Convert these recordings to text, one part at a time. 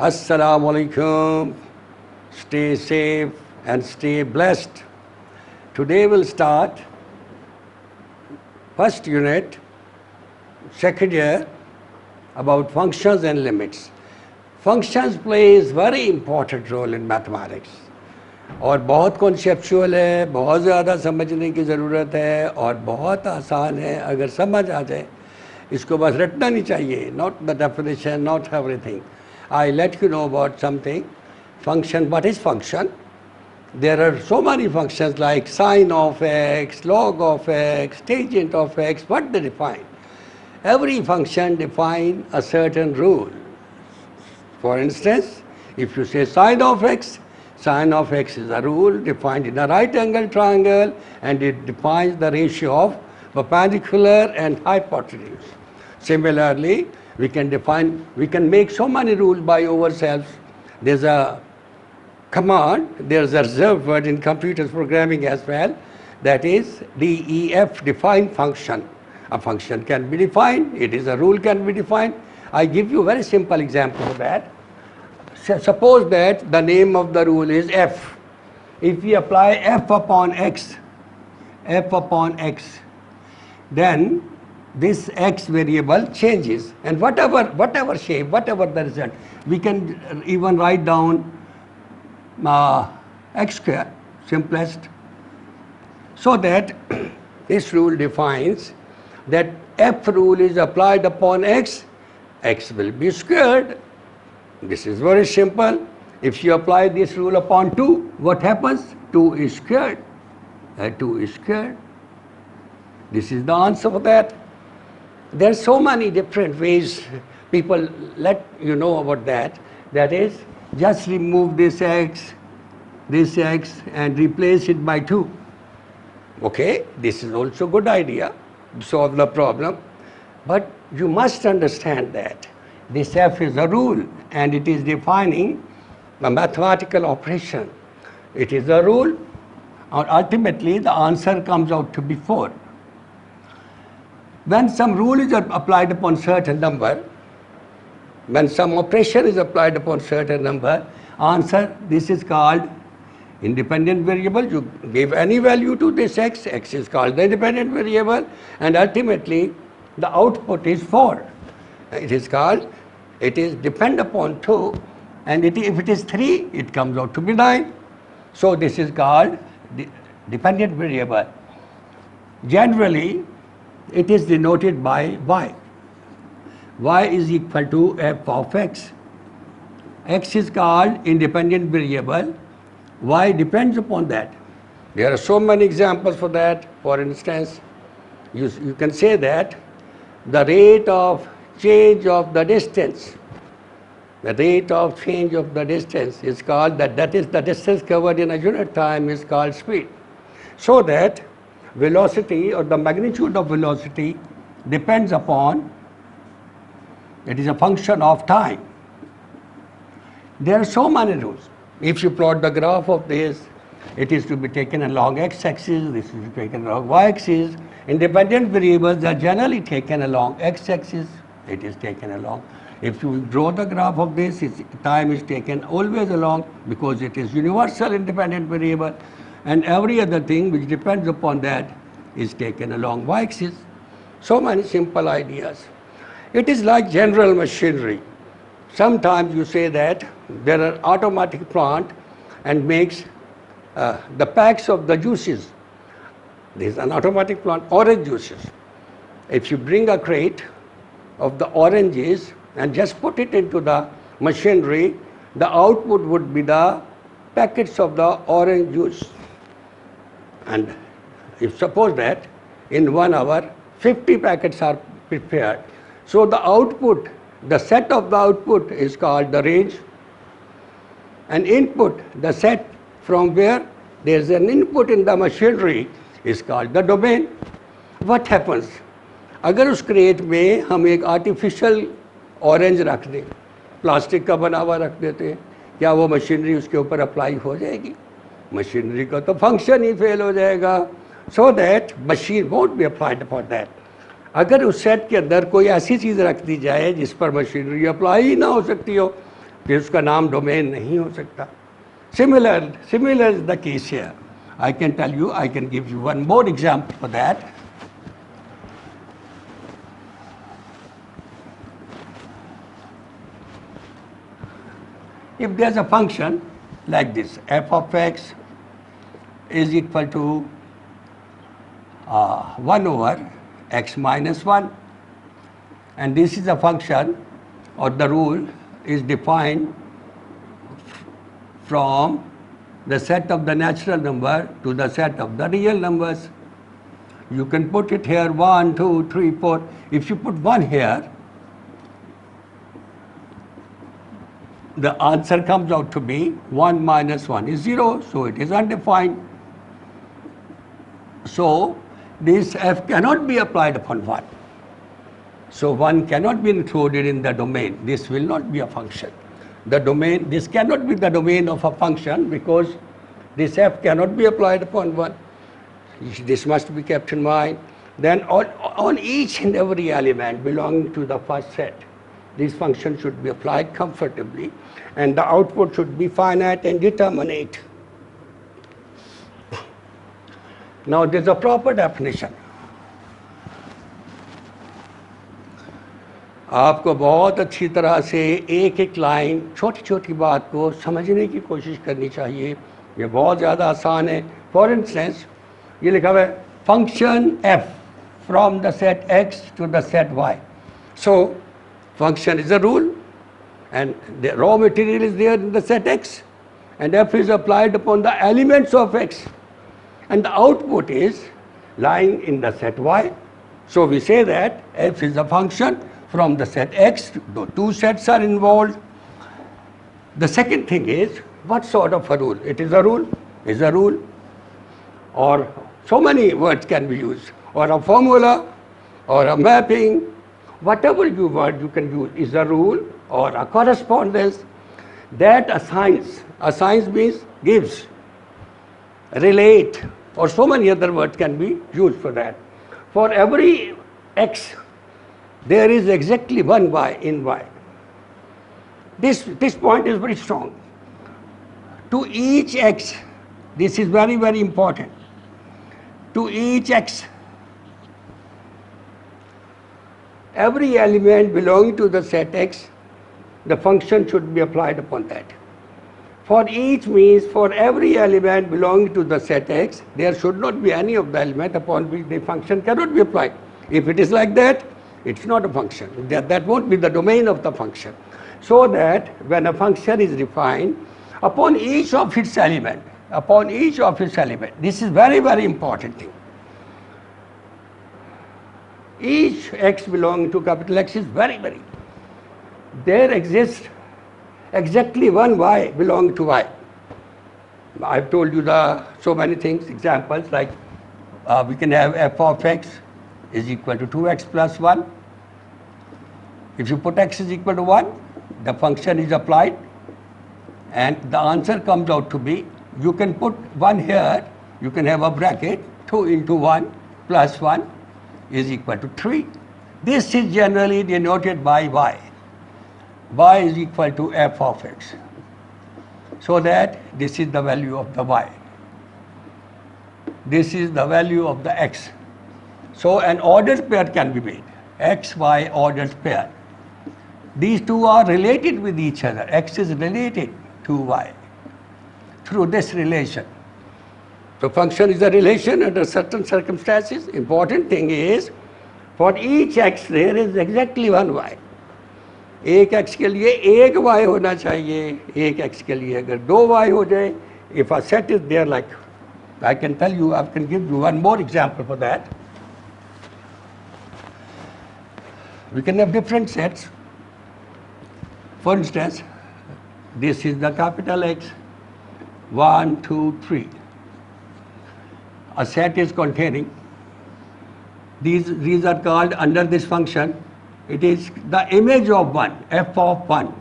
Assalamu alaikum. Stay safe and stay blessed. Today we'll start first unit, second year, about functions and limits. Functions plays very important role in mathematics. और बहुत conceptual है, बहुत ज़्यादा समझने की ज़रूरत है और बहुत आसान है. अगर समझ आ जाए, इसको बस रटना नहीं चाहिए. Not the definition, not everything. I let you know about something. Function, what is function? There are so many functions like sine of x, log of x, tangent of x. What they define? Every function define a certain rule. For instance, if you say sine of x is a rule defined in a right angle triangle, and it defines the ratio of perpendicular and hypotenuse. Similarly, we can make so many rules by ourselves. There's a command, there's a reserved word in computer programming as well, that is DEF, define function. A function can be defined, it is a rule can be defined. I give you a very simple example of that. Suppose that the name of the rule is f. If we apply f upon x, then this x variable changes, and whatever shape, whatever the result, we can even write down x square, simplest. So that this rule defines that f rule is applied upon x, x will be squared. This is very simple. If you apply this rule upon 2, what happens? 2 is squared. 2 is squared. This is the answer for that. There are so many different ways people let you know about that. That is, just remove this x, and replace it by 2. Okay, this is also a good idea to solve the problem. But you must understand that this f is a rule and it is defining a mathematical operation. It is a rule, and ultimately the answer comes out to be 4. When some rule is applied upon certain number, when some operation is applied upon certain number, answer, this is called independent variable. You give any value to this x is called the independent variable, and ultimately the output is 4. It is depend upon 2, and if it is 3, it comes out to be 9. So this is called dependent variable. Generally, it is denoted by y. Y is equal to f of x. X is called independent variable. Y depends upon that. There are so many examples for that. For instance, you can say that the rate of change of the distance, is called, that is the distance covered in a unit time, is called speed. So that velocity or the magnitude of velocity depends upon, it is a function of time. There are so many rules. If you plot the graph of this, it is to be taken along x-axis, this is to be taken along y-axis. Independent variables are generally taken along x-axis, it is taken along. If you draw the graph of this, time is taken always along, because it is universal independent variable, and every other thing which depends upon that is taken along y-axis. So many simple ideas. It is like general machinery. Sometimes you say that there are automatic plant and makes the packs of the juices. There is an automatic plant, orange juices. If you bring a crate of the oranges and just put it into the machinery, the output would be the packets of the orange juice. And if suppose that in 1 hour 50 packets are prepared, so the output, the set of the output is called the range, and input, the set from where there is an input in the machinery, is called the domain. What happens? अगर उस crate में हम एक artificial orange रख दें, plastic का बना हुआ रख देते हैं, क्या वो मशीनरी उसके ऊपर अप्लाई हो जाएगी? मशीनरी का तो फंक्शन ही फेल हो जाएगा. So that machine won't be applied upon that. अगर उस सेट के अंदर कोई ऐसी चीज़ रख दी जाए जिस पर मशीनरी अप्लाई ही ना हो सकती हो, फिर उसका नाम डोमेन नहीं हो सकता. Similar is the case here. I can tell you, I can give you one more example for that. If there's a function like this, f of x is equal to 1 over x minus 1, and this is a function, or the rule is defined from the set of the natural number to the set of the real numbers. You can put it here 1, 2, 3, 4. If you put 1 here, the answer comes out to be 1 minus 1 is 0, so it is undefined. So this f cannot be applied upon 1. So 1 cannot be included in the domain. This will not be a function. The domain, this cannot be the domain of a function because this f cannot be applied upon 1. This must be kept in mind. Then on each and every element belonging to the first set, this function should be applied comfortably, and the output should be finite and determinate. Now there is a proper definition. आपको बहुत अच्छी तरह से एक एक line, छोटी छोटी बात को समझने की कोशिश करनी चाहिए. ये बहुत ज़्यादा आसान है. फॉर इंस्टेंस ये लिखा हुआ है function f from the set x to the set y. So function is a rule, and the raw material is there in the set x, and f is applied upon the elements of x, and the output is lying in the set y. So we say that f is a function from the set x. The two sets are involved. The second thing is, what sort of a rule? It is a rule, is a rule, or so many words can be used, or a formula, or a mapping. Whatever word you can use is a rule or a correspondence that assigns. Assigns means gives, relate, or so many other words can be used for that. For every x, there is exactly one y in y. This point is very strong. To each x, this is very, very important. To each x, every element belonging to the set x, the function should be applied upon that. For each means for every element belonging to the set x, there should not be any of the element upon which the function cannot be applied. If it is like that, it's not a function. That won't be the domain of the function. So that when a function is defined, upon each of its element, this is very, very important thing. Each x belonging to capital X is very, very. There exists exactly one y belonging to y. I've told you so many things, examples like we can have f of x is equal to 2x plus 1. If you put x is equal to 1, the function is applied, and the answer comes out to be, you can put 1 here, you can have a bracket, 2 into 1 plus 1 is equal to 3. This is generally denoted by y. Y is equal to f of x. So that this is the value of the y. This is the value of the x. So an ordered pair can be made, x, y ordered pair. These two are related with each other. X is related to y through this relation. So function is a relation under certain circumstances. Important thing is, for each x there is exactly one y. एक x के लिए एक y होना चाहिए, एक x के लिए अगर दो y हो जाए, if a set is there, like I can tell you, I can give you one more example for that. We can have different sets. For instance, this is the capital X, 1, 2, 3. A set is containing, these are called under this function, it is the image of 1, f of 1.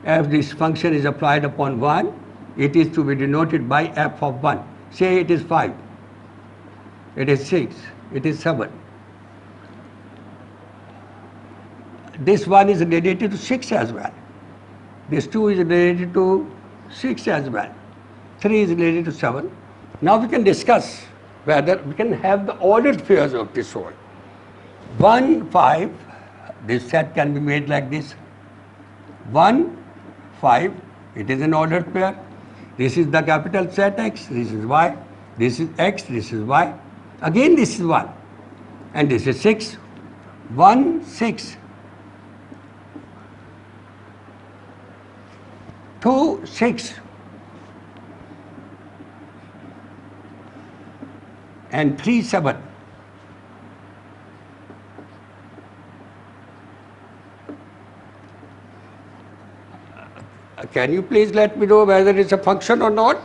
If this function is applied upon 1, it is to be denoted by f of 1. Say it is 5, it is 6, it is 7. This one is related to 6 as well. This 2 is related to 6 as well. 3 is related to 7. Now we can discuss whether we can have the ordered pairs of this whole. 1, 5, this set can be made like this. 1, 5, it is an ordered pair. This is the capital set X, this is Y. This is X, this is Y. Again this is 1. And this is 6. 1, 6. 2, 6. And 3, 7. Can you please let me know whether it's a function or not?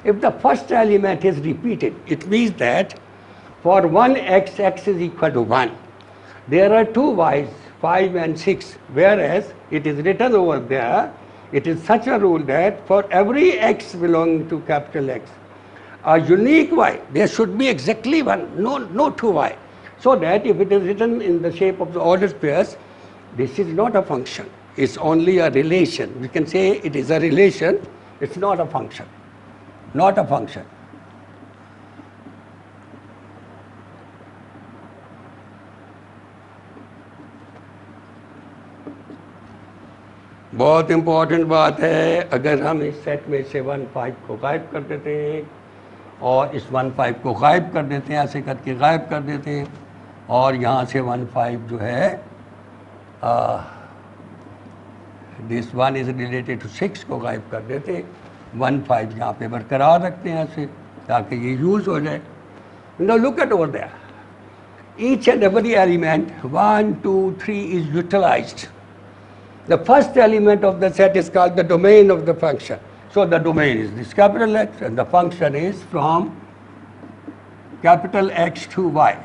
If the first element is repeated, it means that for one x, x is equal to 1. There are two y's, 5 and 6, whereas it is written over there, it is such a rule that for every x belonging to capital X, a unique y, there should be exactly one, no two y. So that if it is written in the shape of the ordered pairs, this is not a function. It's only a relation. We can say it is a relation, it's not a function. Not a function. बहुत important बात है, अगर हम इस set में से 1, 5 को गायब कर देते हैं और इस 1, 5 को गायब कर देते हैं, ऐसे करके गायब कर देते हैं और यहाँ से 1, 5 जो है दिस 1 इज रिलेटेड टू 6 को गायब कर देते हैं, 1, 5 यहाँ पे बरकरार रखते हैं ऐसे ताकि ये यूज़ हो जाए. Now look at over there. Each and every element 1, 2, 3 is utilized. The first element of the set is called the domain of the function. So the domain is this capital X and the function is from capital X to Y.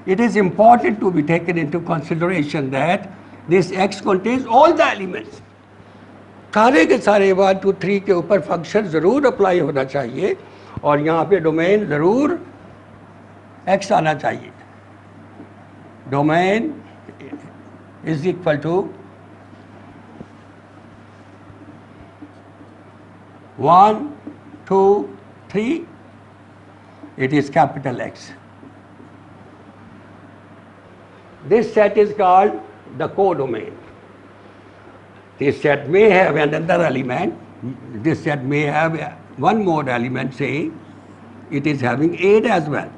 It is important to be taken into consideration that this X contains all the elements. सारे के सारे 1, 2, 3 के ऊपर function ज़रूर apply होना चाहिए और यहाँ पे डोमेन ज़रूर X आना चाहिए. Domain is equal to 1, 2, 3, it is capital X. This set is called the codomain. This set may have another element. This set may have one more element, say it is having 8 as well.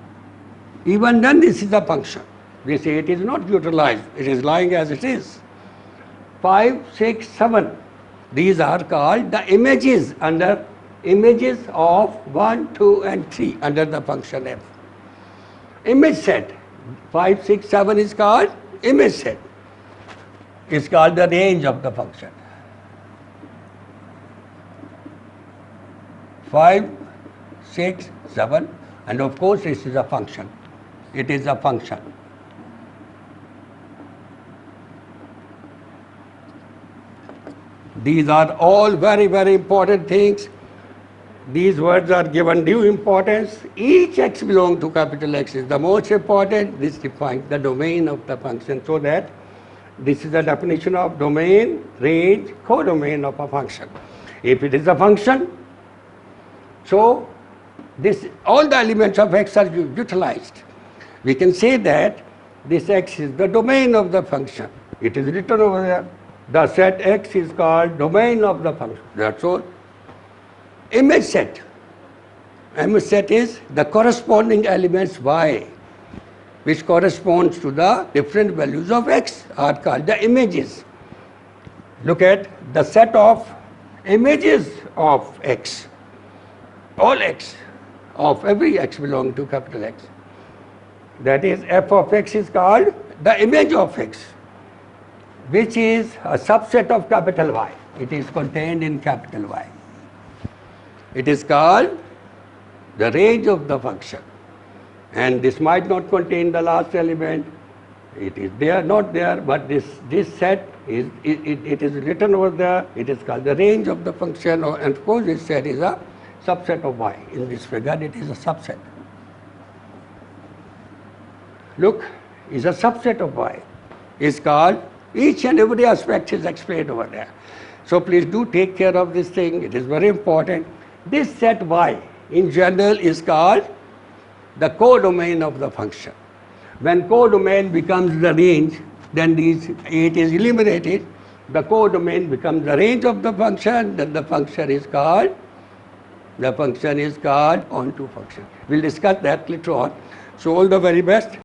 Even then this is a function. This 8 is not utilized, it is lying as it is. 5, 6, 7. These are called the images under images of 1, 2 and 3 under the function f. Image set 5, 6, 7 is called image set. It's called the range of the function. 5, 6, 7 and of course this is a function. It is a function. These are all very, very important things. These words are given due importance. Each x belongs to capital X is the most important. This defines the domain of the function, so that this is the definition of domain, range, codomain of a function. If it is a function, so this all the elements of X are utilized. We can say that this X is the domain of the function. It is written over there. The set X is called domain of the function. That's all. Image set. Image set is the corresponding elements Y, which corresponds to the different values of X, are called the images. Look at the set of images of X. All X, of every X belonging to capital X. That is, f of X is called the image of X, which is a subset of capital Y. It is contained in capital Y. It is called the range of the function. And this might not contain the last element. It is there, not there, but this set is it is written over there. It is called the range of the function, and of course this set is a subset of Y. In this figure, it is a subset. Look, is a subset of Y. Is called Each and every aspect is explained over there. So please do take care of this thing. It is very important. This set Y in general is called the codomain of the function. When codomain becomes the range, then these 8 is eliminated. The codomain becomes the range of the function, then the function is called onto function. We'll discuss that later on. So all the very best.